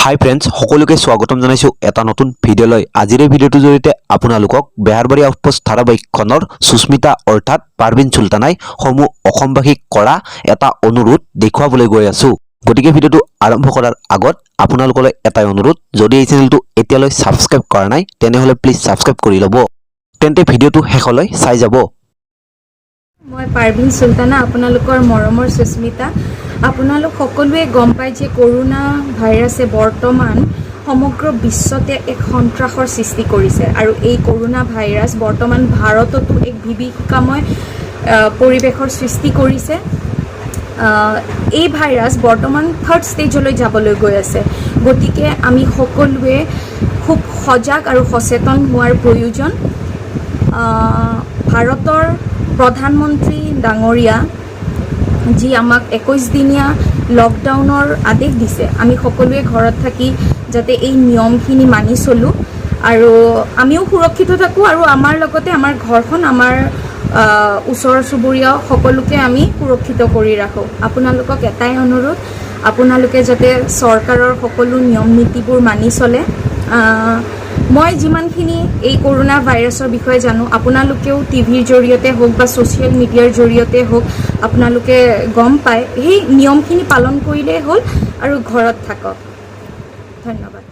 হাই friends সকলোকে স্বাগতম জনাইছো এটা নতুন ভিডিঅ'লৈ। আজিৰ এই ভিডিঅ'টোৰ জৰিয়তে আপোনালোকক বেহাৰবাৰী আউটপোষ্ট ধাৰাবাহিকখনৰ সুস্মিতা অৰ্থাৎ পাৰভিন চুলতানাই সমূহ অসমবাসীক কৰা এটা অনুৰোধ দেখুৱাবলৈ গৈ আছো। গতিকে ভিডিঅ'টো আৰম্ভ কৰাৰ আগত আপোনালোকলৈ এটাই অনুৰোধ, যদি এই চেনেলটো এতিয়ালৈ সাবস্ক্ৰাইব কৰা নাই তেনেহলে প্লিজ সাবস্ক্ৰাইব কৰি ল'ব, তেন্তে ভিডিঅ'টো শেষলৈ চাই যাব। মই পাৰভিন চুলতানা, আপোনালোকৰ মৰমৰ সুস্মিতা। আপোনালোক সকলোৱে গম পায় যে কৰোনা ভাইৰাছে বৰ্তমান সমগ্ৰ বিশ্বতে এক সন্ত্ৰাসৰ সৃষ্টি কৰিছে আৰু এই কৰোনা ভাইৰাছ বৰ্তমান ভাৰততো এক বিভীষিকাময় পৰিৱেশৰ সৃষ্টি কৰিছে। এই ভাইৰাছ বৰ্তমান থাৰ্ড ষ্টেজলৈ যাবলৈ গৈ আছে, গতিকে আমি সকলোৱে খুব সজাগ আৰু সচেতন হোৱাৰ প্ৰয়োজন। ভাৰতৰ প্ৰধানমন্ত্ৰী ডাঙৰীয়া যি আমাক 21 দিনীয়া লকডাউনৰ আদেশ দিছে, আমি সকলোৱে ঘৰত থাকি যাতে এই নিয়মখিনি মানি চলোঁ আৰু আমিও সুৰক্ষিত থাকোঁ আৰু আমাৰ লগতে আমাৰ ঘৰখন, আমাৰ ওচৰ চুবুৰীয়া সকলোকে আমি সুৰক্ষিত কৰি ৰাখোঁ। আপোনালোকক এটাই অনুৰোধ, আপোনালোকে যাতে চৰকাৰৰ সকলো নিয়ম নীতিবোৰ মানি চলে। মই যিমানখিনি এই কৰোনা ভাইৰাছৰ বিষয়ে জানো, আপোনালোকেও টিভিৰ জৰিয়তে হওক বা ছ'চিয়েল মিডিয়াৰ জৰিয়তে হওক আপোনালোকে গম পায়। সেই নিয়মখিনি পালন কৰিলেই হ'ল আৰু ঘৰত থাকক। ধন্যবাদ।